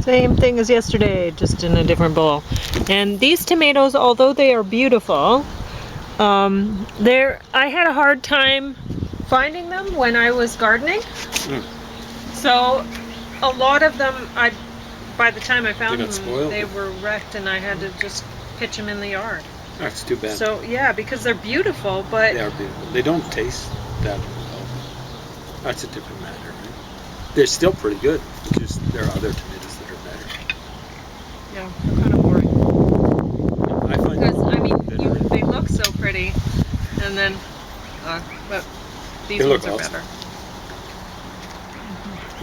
Same thing as yesterday, just in a different bowl. And these tomatoes, although they are beautiful, I had a hard time finding them when I was gardening. So a lot of them, by the time I found them, they were wrecked, and I had to just pitch them in the yard. That's too bad. So yeah, because they're beautiful, but they are beautiful. They don't taste that well. That's a different matter, right? They're still pretty good. It's just there are other tomatoes that are better. Yeah, they're kind of boring. I find because they look so pretty, and then but these ones are better.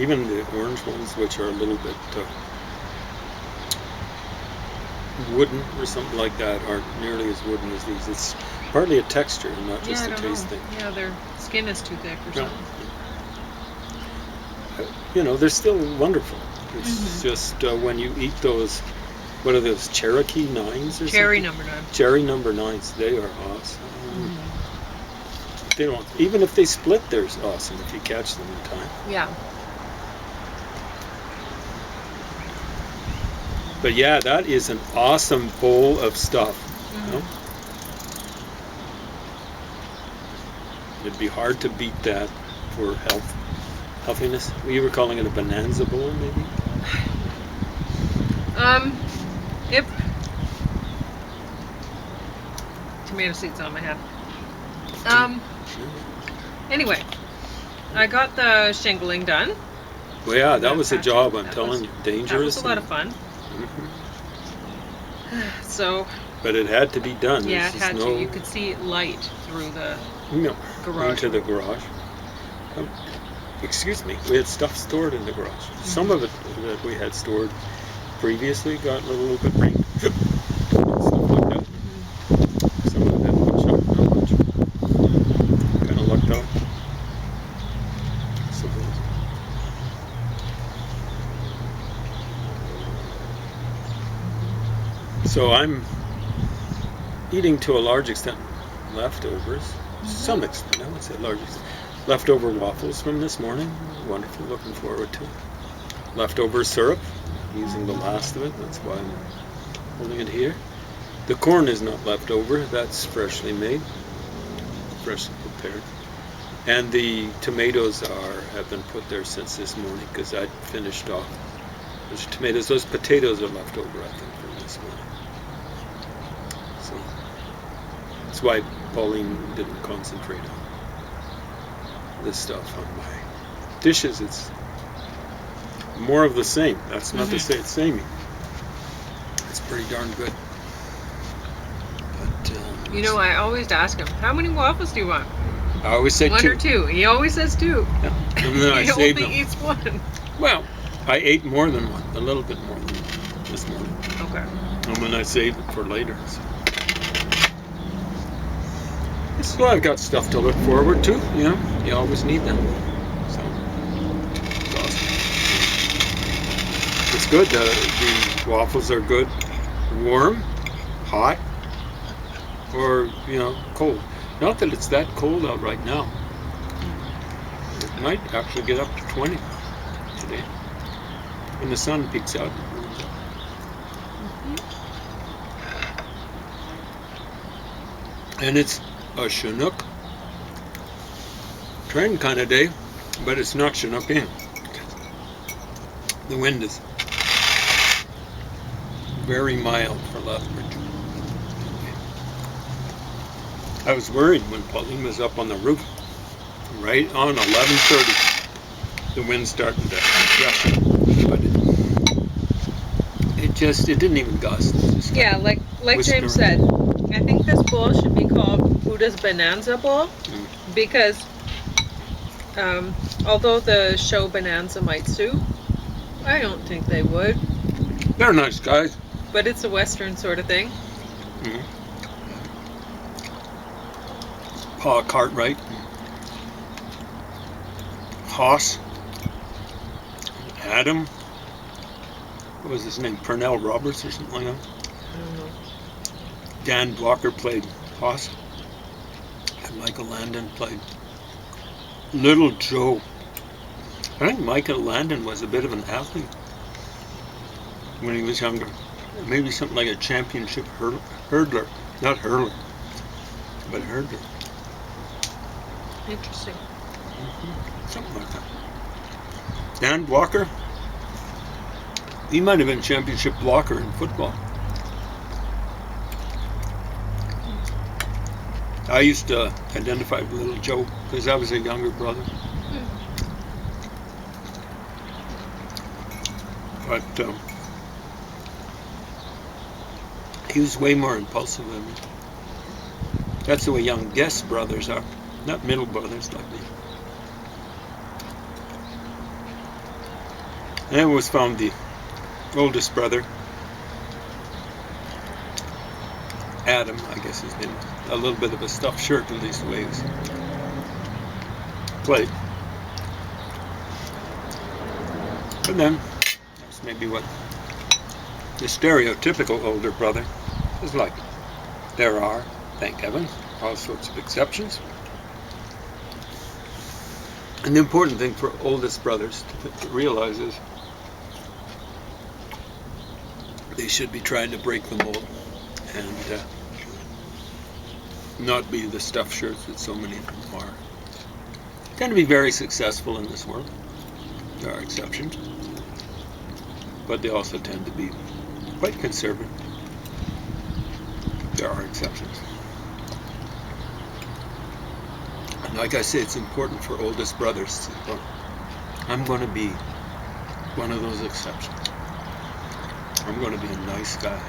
Even the orange ones, which are a little bit wooden or something like that, aren't nearly as wooden as these. It's partly a texture and not just a taste thing. Yeah, their skin is too thick or something. You know, they're still wonderful. It's just when you eat those, what are those, Cherokee 9s or Cherry something? number 9. Cherry number 9s, they are awesome. They don't, even if they split, they're awesome if you catch them in time. Yeah. But yeah, that is an awesome bowl of stuff. You know? It'd be hard to beat that for healthiness. You were calling it a bonanza bowl, maybe? If tomato seeds on my head. Anyway, I got the shingling done. Well, yeah, that was a job. I'm telling you, dangerous. That was a lot of fun. So. But it had to be done. Yeah, it had to. You could see light through the garage. Into the garage. Excuse me. We had stuff stored in the garage. Some of it that we had stored previously got a little bit rained. Stuff like that. Some of it didn't much out, not much. Kind of lucked out. So I'm eating to a large extent leftovers. Some extent, I would say large extent. Leftover waffles from this morning. Wonderful, looking forward to it. Leftover syrup, using the last of it. That's why I'm holding it here. The corn is not left over. That's freshly made, freshly prepared. And the tomatoes have been put there since this morning because I finished off those tomatoes. Those potatoes are left over, I think, from this morning. So that's why Pauline didn't concentrate on this stuff on my dishes. It's more of the same. That's not to say it's samey. It's pretty darn good. But I always ask him, how many waffles do you want? I always say 2. 1 or 2. He always says 2. Yeah. And then I save them. He only eats 1. Well, I ate more than 1, a little bit more than 1 this morning. Okay. And then I saved it for later. So I've got stuff to look forward to. You always need them. So it's awesome. It's good. The waffles are good, warm, hot, or cold. Not that it's that cold out right now. It might actually get up to 20 today when the sun peeks out. And it's a Chinook trend kind of day, but it's not Chinooking. The wind is very mild for Lethbridge. I was worried when Pauline was up on the roof, right on 11:30. The wind's starting to rush, but it didn't even gust. Yeah, like James said, I think this bowl should be called Buddha's Bonanza Bowl because although the show Bonanza might sue, I don't think they would. They're nice guys. But it's a Western sort of thing. Paul Cartwright, Hoss, Adam, what was his name? Purnell Roberts or something like that? I don't know. Dan Blocker played Hoss, and Michael Landon played Little Joe. I think Michael Landon was a bit of an athlete. when he was younger. Maybe something like a championship hurdler. Not hurler, but hurdler. Interesting. Something like that. Dan Blocker, he might have been championship blocker in football. I used to identify with little Joe because I was a younger brother. But he was way more impulsive than me. That's the way young guest brothers are, not middle brothers like me. And I always found the oldest brother, Adam, I guess his name, a little bit of a stuffed shirt, at least the way he was played. But then, that's maybe what the stereotypical older brother is like. There are, thank heaven, all sorts of exceptions. And the important thing for oldest brothers to realize is they should be trying to break the mold and not be the stuffed shirts that so many of them are. Tend to be very successful in this world. There are exceptions. But they also tend to be quite conservative. There are exceptions. And like I say, it's important for oldest brothers to say, well, I'm going to be one of those exceptions. I'm going to be a nice guy.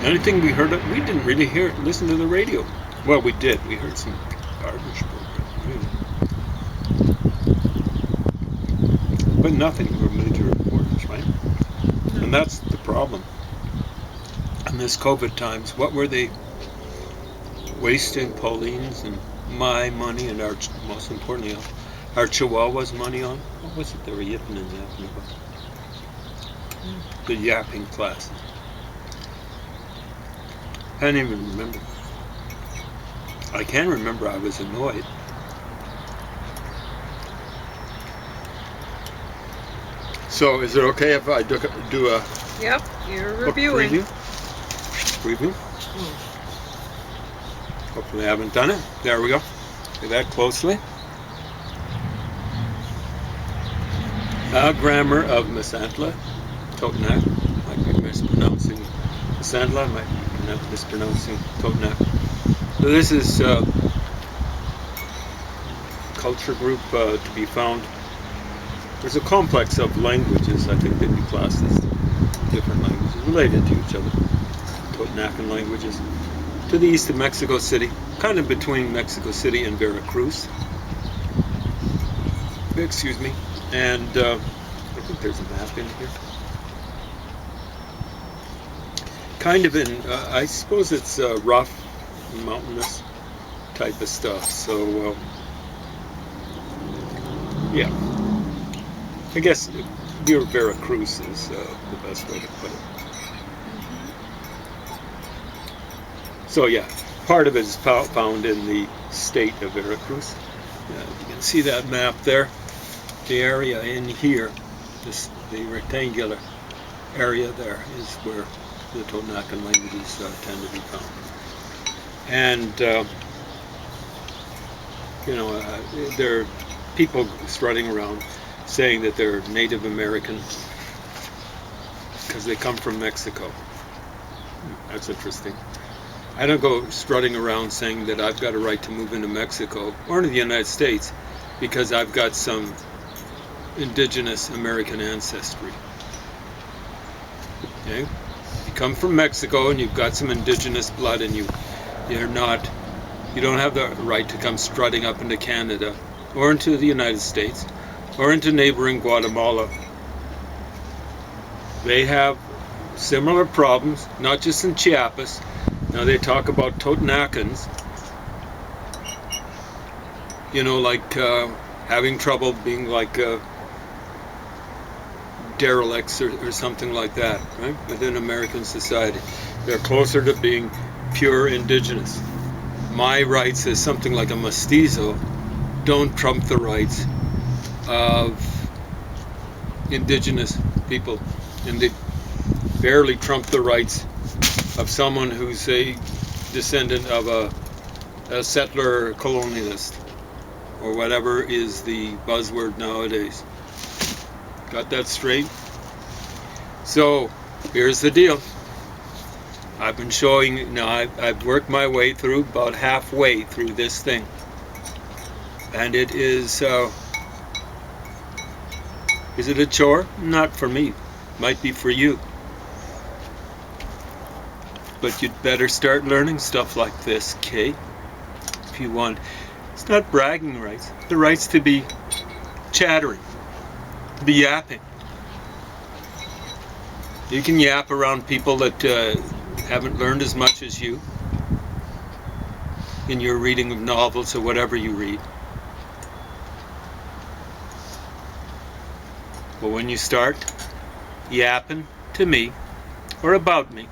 Anything we heard of, we didn't really listen to the radio. Well, we did. We heard some garbage programs. But nothing of major importance, right? And that's the problem. In this COVID times, what were they wasting Pauline's and my money and our, most importantly, our Chihuahua's money on? What was it they were yipping and yapping about? The yapping classes. I can't even remember. I can remember I was annoyed. So, is it okay if I do a Yep, you're reviewing. Preview? Hopefully I haven't done it. There we go. Look at that closely. Grammar of Misantla Totanic. Might be mispronouncing Misantla, might be mispronouncing Totanic. So this is culture group to be found. There's a complex of languages, I think they'd be classed as different languages related to each other. Totanacan languages. To the east of Mexico City, kind of between Mexico City and Veracruz. Excuse me. And I think there's a map in here. Kind of in, I suppose it's rough, mountainous type of stuff. So, yeah. I guess Veracruz is the best way to put it. So yeah, part of it is found in the state of Veracruz. You can see that map there. The area in here, the rectangular area there is where the Totanacan languages tend to be found. And, there are people strutting around saying that they're Native American because they come from Mexico. That's interesting. I don't go strutting around saying that I've got a right to move into Mexico or into the United States because I've got some indigenous American ancestry. Okay? You come from Mexico and you've got some indigenous blood and you don't have the right to come strutting up into Canada or into the United States or into neighboring Guatemala. They have similar problems, not just in Chiapas. Now they talk about Totanacans, like having trouble being like derelicts or something like that, right? Within American society. They're closer to being pure indigenous. My rights as something like a mestizo don't trump the rights of indigenous people, and they barely trump the rights of someone who's a descendant of a settler colonialist, or whatever is the buzzword nowadays. Got that straight? So, here's the deal. I've been showing, now I've worked my way through, about halfway through this thing. And it is it a chore? Not for me. Might be for you. But you'd better start learning stuff like this, Kay. If you want. It's not bragging rights. The rights to be chattering. To be yapping. You can yap around people that haven't learned as much as you in your reading of novels or whatever you read. But when you start yapping to me or about me,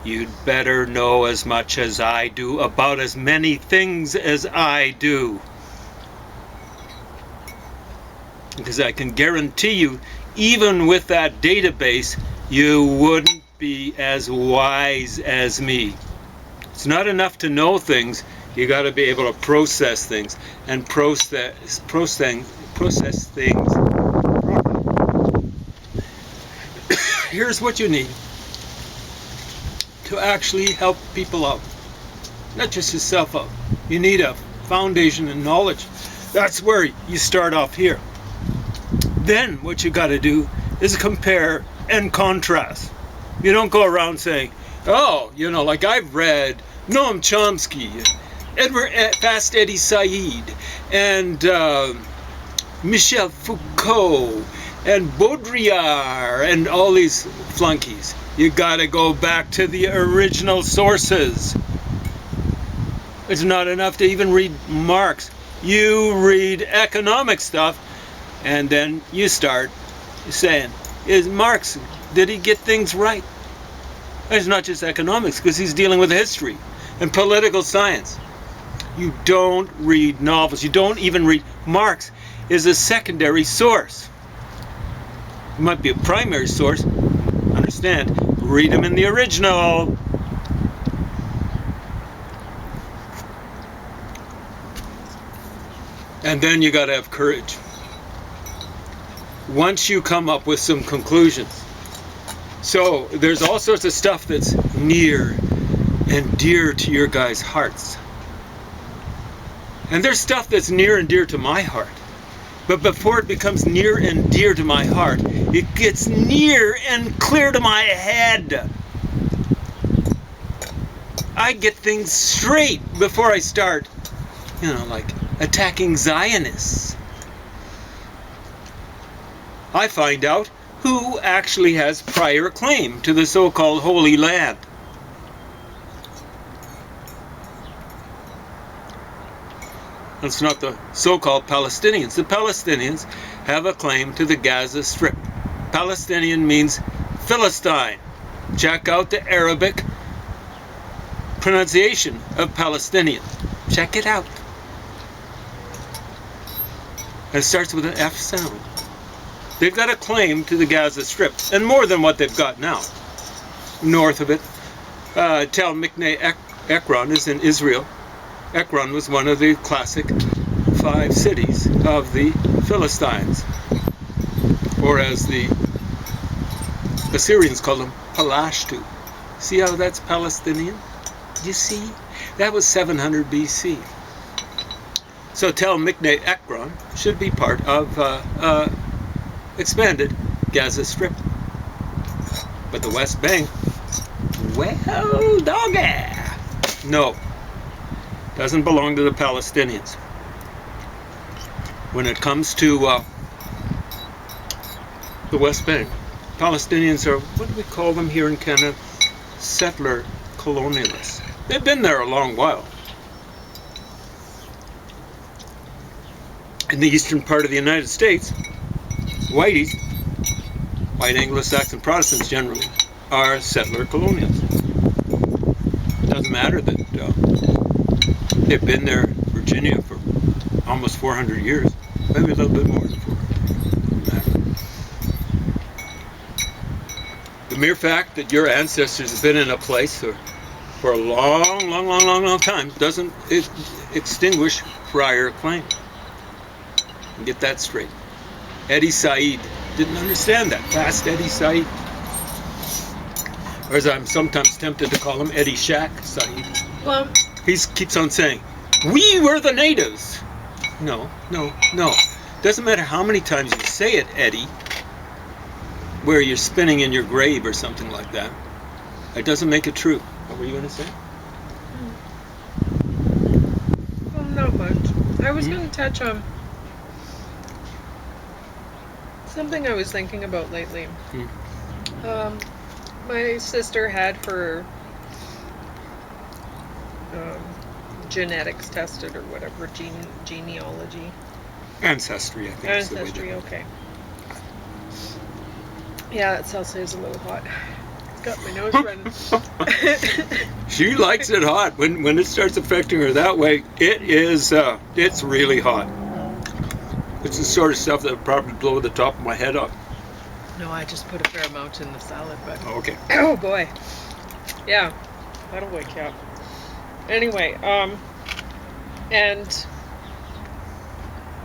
you'd better know as much as I do about as many things as I do. Because I can guarantee you, even with that database, you wouldn't be as wise as me. It's not enough to know things, you got to be able to process things, and process things. Here's what you need to actually help people out, not just yourself out. You need a foundation in knowledge. That's where you start off here. Then what you got to do is compare and contrast. You don't go around saying, oh, you know, like I've read Noam Chomsky, Fast Eddie Said, and Michel Foucault, and Baudrillard, and all these flunkies. You gotta go back to the original sources. It's not enough to even read Marx. You read economic stuff, and then you start saying, is Marx, did he get things right? It's not just economics, because he's dealing with history and political science. You don't read novels. You don't even read. Marx is a secondary source. It might be a primary source. Understand? Read him in the original. And then you got to have courage. Once you come up with some conclusions. So there's all sorts of stuff that's near and dear to your guys' hearts. And there's stuff that's near and dear to my heart. But before it becomes near and dear to my heart, it gets near and clear to my head. I get things straight before I start, you know, like attacking Zionists. I find out who actually has prior claim to the so-called Holy Land. It's not the so-called Palestinians. The Palestinians have a claim to the Gaza Strip. Palestinian means Philistine. Check out the Arabic pronunciation of Palestinian. Check it out. It starts with an F sound. They've got a claim to the Gaza Strip, and more than what they've got now. North of it, Tel Mikne Ekron is in Israel. Ekron was one of the classic 5 cities of the Philistines, or as the Assyrians called them, Palashtu. See how that's Palestinian? You see? That was 700 BC. So Tel Mikne Ekron should be part of expanded Gaza Strip. But the West Bank, well, doggy. No. Doesn't belong to the Palestinians. When it comes to the West Bank, Palestinians are, what do we call them here in Canada? Settler colonialists. They've been there a long while. In the eastern part of the United States, whiteys, white Anglo-Saxon Protestants generally, are settler colonials. Doesn't matter that they've been there in Virginia for almost 400 years, maybe a little bit more than 400. Doesn't matter. mere fact that your ancestors have been in a place for a long time doesn't extinguish prior claim. Get that straight. Eddie Said didn't understand that. Fast Eddie Said. Or as I'm sometimes tempted to call him, Eddie Shack Said. Well, he keeps on saying, we were the natives. No. Doesn't matter how many times you say it, Eddie, where you're spinning in your grave or something like that. It doesn't make it true. What were you going to say? Well, not much. I was going to touch on something I was thinking about lately. My sister had her genetics tested or whatever, genealogy. Ancestry, I think. Ancestry, okay. Yeah, that salsa is a little hot. It's got my nose running. She likes it hot. When it starts affecting her that way, it's really hot. It's the sort of stuff that would probably blow the top of my head off. No, I just put a fair amount in the salad, but... Oh, okay. Oh, boy. Yeah, that'll wake you up. Anyway, and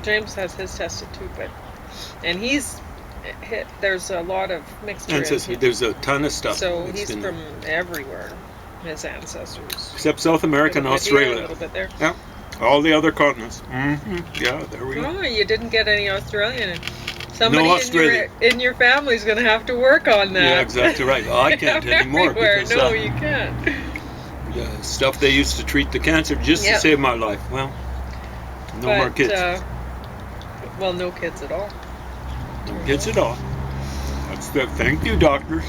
James has his tested too, and there's a lot of mixture. Ancestry, there's a ton of stuff. So he's from everywhere, his ancestors. Except South America and Australia. A little bit there. Yeah, all the other continents. Yeah, there we go. Oh, you didn't get any Australian. Somebody in your family's going to have to work on that. Yeah, exactly right. Well, I can't anymore. Because, no, you can't. Stuff they used to treat the cancer just to save my life. Well, more kids. Well, no kids at all. No kids at all. Thank you, doctors.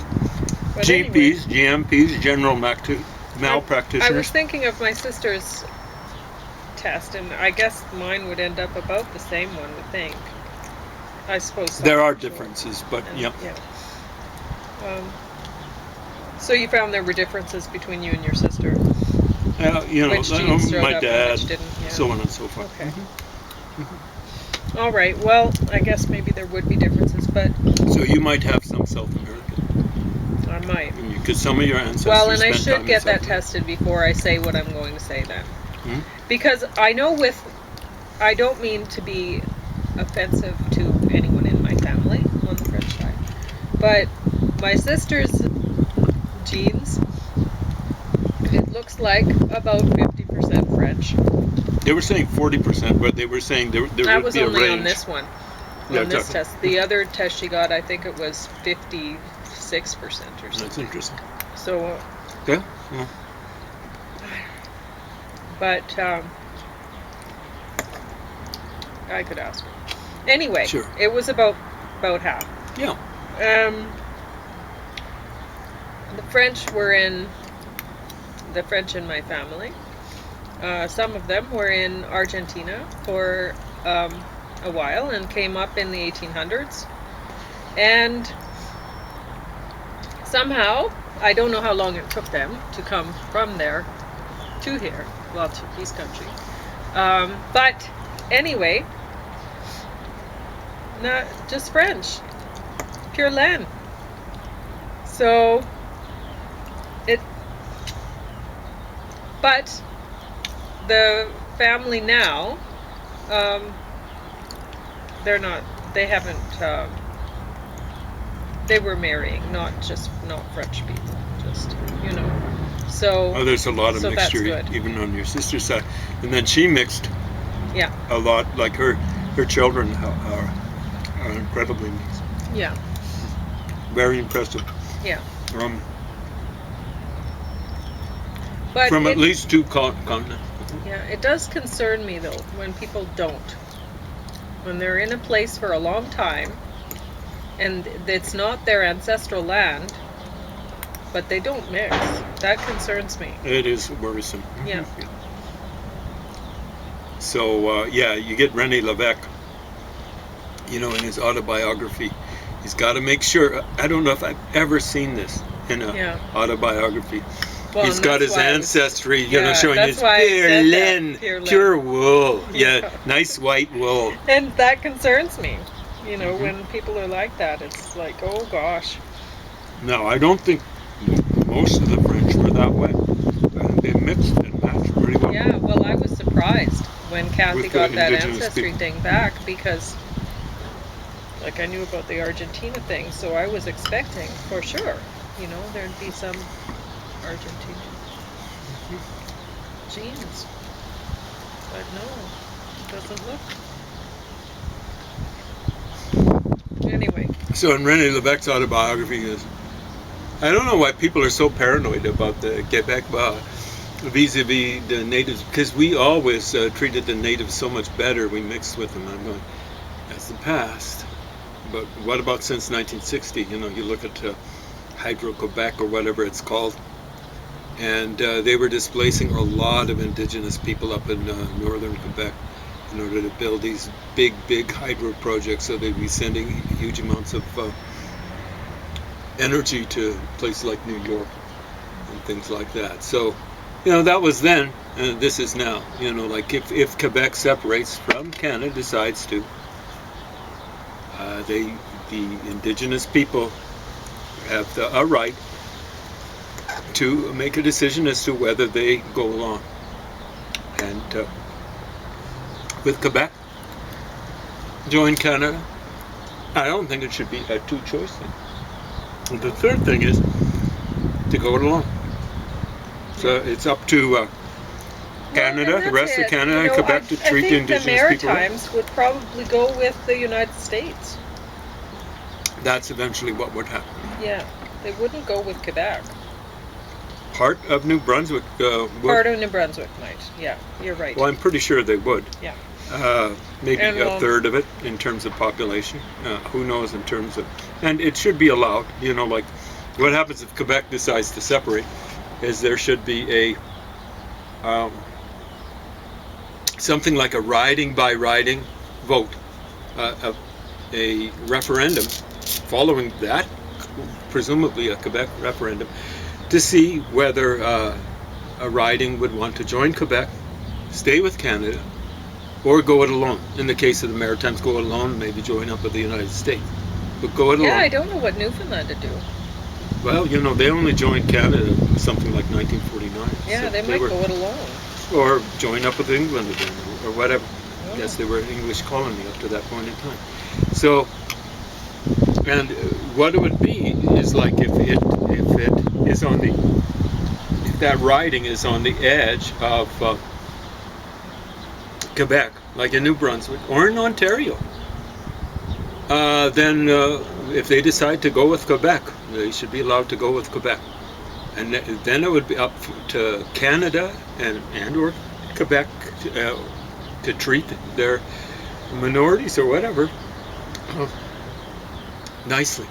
But GPs, GMPs, general malpractitioners. I was thinking of my sister's test, and I guess mine would end up about the same, one would think. I suppose there are differences, but yeah. So you found there were differences between you and your sister? Which genes showed my up dad, and which didn't, so on and so forth. Okay. All right. Well, I guess maybe there would be differences, but... So you might have some South American. I might. Because some of your ancestors... Well, and I should get that tested before I say what I'm going to say then. Because I know I don't mean to be offensive to anyone in my family on the French side, but my sister's genes, it looks like about 50% French. They were saying 40%, but they were saying there would be a range. That was only on this one, on this test. The other test she got, I think it was 56% or something. That's interesting. So. Yeah. But I could ask her. Anyway, sure. It was about half. Yeah. The French in my family. Some of them were in Argentina for a while and came up in the 1800s. And somehow, I don't know how long it took them to come from there to here, well, to Peace Country. But anyway, not just French, pure land. So but the family now, they were marrying, not French people, just, so. Oh, there's a lot of mixture, even on your sister's side. And then she mixed a lot, like her children are incredibly mixed. Yeah. Very impressive. Yeah. But from at least two continents. Yeah, it does concern me, though, when people don't. When they're in a place for a long time, and it's not their ancestral land, but they don't mix. That concerns me. It is worrisome. Yeah. So, you get René Lévesque, in his autobiography. He's got to make sure. I don't know if I've ever seen this in an autobiography. Well, he's got his ancestry, showing his pure wool. Yeah, nice white wool. And that concerns me. When people are like that, it's like, oh gosh. Now, I don't think most of the French were that way. I think they mixed and matched pretty well. Yeah, well, I was surprised when Kathy With the got that indigenous ancestry people. thing back because, like, I knew about the Argentina thing, so I was expecting, for sure, you know, there'd be some Argentinian genes. But no, it doesn't look. Anyway. So in René Lévesque's autobiography is, I don't know why people are so paranoid about the Quebec vis-a-vis the natives, because we always treated the natives so much better. We mixed with them. I'm going, that's the past. But what about since 1960? You know, you look at Hydro-Quebec or whatever it's called, and they were displacing a lot of indigenous people up in northern Quebec in order to build these big hydro projects, so they'd be sending huge amounts of energy to places like New York and things like that. So, you know, that was then, and this is now. You know, like if Quebec separates from Canada, decides to, the indigenous people have a right to make a decision as to whether they go along. And with Quebec, join Canada. I don't think it should be a two-choice thing. And the third thing is to go it alone. So it's up to Canada, the rest of Canada, and Quebec to treat the indigenous people. I think the Maritimes would probably go with the United States. That's eventually what would happen. Yeah, they wouldn't go with Quebec. Part of New Brunswick would. Part of New Brunswick might. Yeah, you're right. Well, I'm pretty sure they would. Yeah. Maybe a third of it in terms of population. Who knows in terms of... And it should be allowed. You know, like what happens if Quebec decides to separate is there should be a... something like a riding by riding vote. A referendum following that, presumably a Quebec referendum, to see whether a riding would want to join Quebec, stay with Canada, or go it alone. In the case of the Maritimes, go it alone, maybe join up with the United States. But go it alone. Yeah, I don't know what Newfoundland would do. Well, you know, they only joined Canada something like 1949. Yeah, so they might go it alone. Or join up with England again, or whatever. Oh. Yes, they were an English colony up to that point in time. So, and what it would be is like if it is on the, if that riding is on the edge of Quebec, like in New Brunswick or in Ontario, then if they decide to go with Quebec, they should be allowed to go with Quebec. And then it would be up to Canada and or Quebec to treat their minorities or whatever nicely.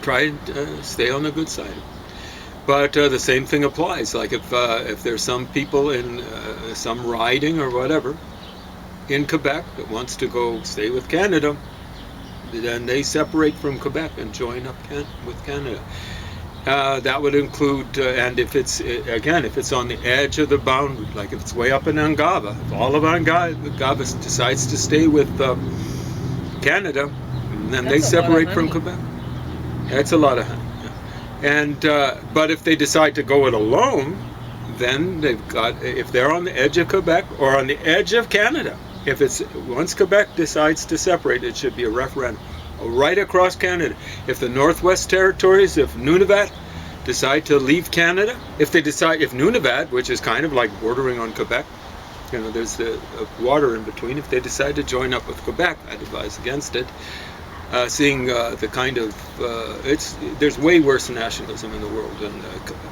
Try and stay on the good side. But the same thing applies. Like if there's some people in some riding or whatever in Quebec that wants to go stay with Canada, then they separate from Quebec and join up with Canada. That would include, and if it's on the edge of the boundary, like if it's way up in Angava, if all of Angava decides to stay with Canada, then they separate from Quebec. That's a lot of honey. Yeah. And but if they decide to go it alone, then they've got, if they're on the edge of Quebec or on the edge of Canada, if it's once Quebec decides to separate, it should be a referendum right across Canada. If the Northwest Territories, if Nunavut decide to leave Canada, if Nunavut, which is kind of like bordering on Quebec, you know, there's the water in between, if they decide to join up with Quebec, I'd advise against it. Seeing the kind of, there's way worse nationalism in the world than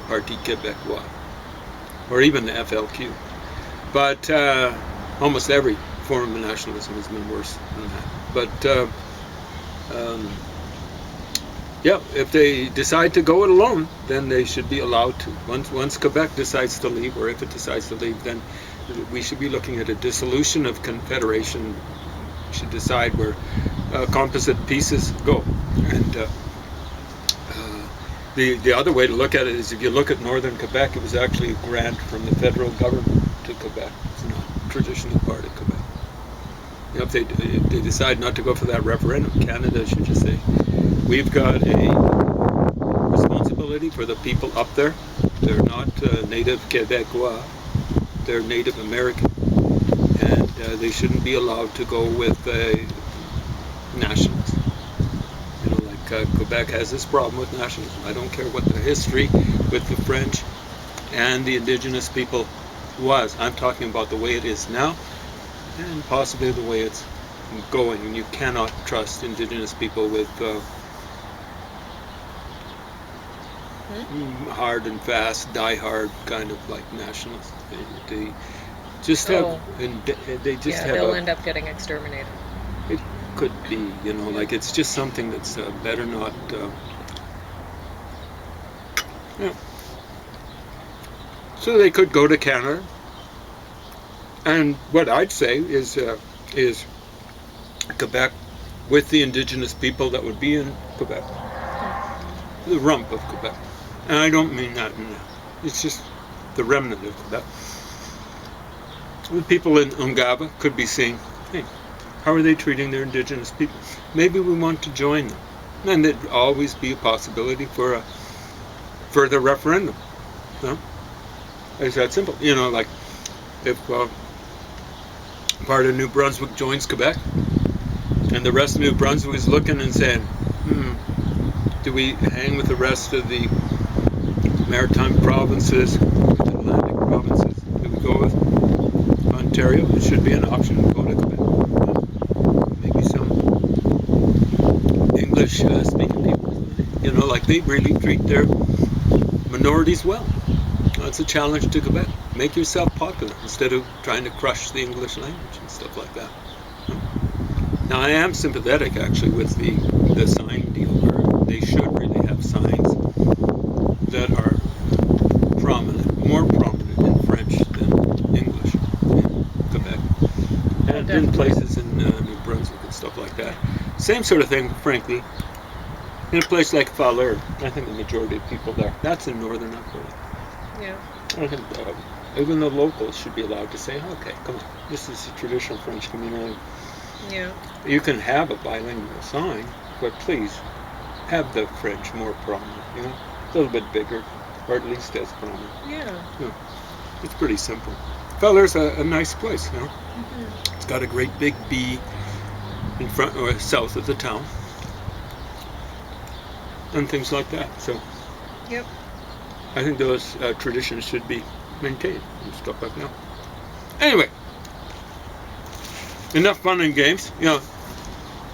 Parti Québécois, or even the FLQ. But almost every form of nationalism has been worse than that. But yeah, if they decide to go it alone, then they should be allowed to. Once Quebec decides to leave, or if it decides to leave, then we should be looking at a dissolution of Confederation. We should decide where composite pieces go. And the other way to look at it is, if you look at northern Quebec, it was actually a grant from the federal government to Quebec. It's not traditionally part of Quebec. You know, if they decide not to go for that referendum, Canada should just say, we've got a responsibility for the people up there. They're not native Quebecois. They're Native American. And they shouldn't be allowed to go with nationalists. You know, like Quebec has this problem with nationalism. I don't care what the history with the French and the indigenous people was. I'm talking about the way it is now and possibly the way it's going. And you cannot trust indigenous people with hard and fast, die hard kind of like nationalists. They just have, and they just have. They'll end up getting exterminated. It could be, you know, like it's just something that's better not. Yeah. So they could go to Canada, and what I'd say is Quebec with the indigenous people that would be in Quebec, the rump of Quebec, and I don't mean that. It's just the remnant of Quebec. The people in Ungava could be saying, hey, how are they treating their indigenous people? Maybe we want to join them. And there'd always be a possibility for a further referendum. No? It's that simple. You know, like if part of New Brunswick joins Quebec and the rest of New Brunswick is looking and saying, do we hang with the rest of the maritime provinces, with the Atlantic provinces? Do we go with Ontario? It should be an option to go to Quebec. Maybe some English speaking people, you know, like they really treat their minorities well. That's a challenge to Quebec. Make yourself popular instead of trying to crush the English language and stuff like that. Now I am sympathetic actually with the sign deal where they should really have signs that are more prominent in French than English in Quebec. And in places in New Brunswick and stuff like that. Same sort of thing, frankly, in a place like Fowler. I think the majority of people there, that's in northern Alberta. Yeah. I think even the locals should be allowed to say, okay, come on, this is a traditional French community. Yeah. You can have a bilingual sign, but please have the French more prominent, you know, a little bit bigger, or at least as prominent. Yeah. It's pretty simple. Feller's a nice place, you know. It's got a great big B in front or south of the town, and things like that. So, yep. I think those traditions should be maintained and stuff like that. Anyway, enough fun and games. You know,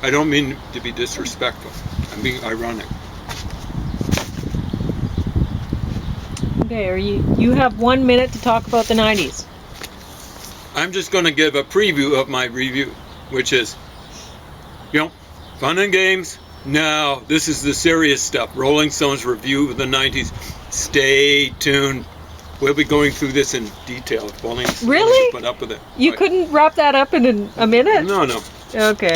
I don't mean to be disrespectful. I'm being ironic. Okay, you have 1 minute to talk about the 90s. I'm just going to give a preview of my review, which is, you know, fun and games. Now, this is the serious stuff. Rolling Stone's review of the 90s. Stay tuned. We'll be going through this in detail. If only really? Put up with it. You couldn't wrap that up in a minute? No. Okay.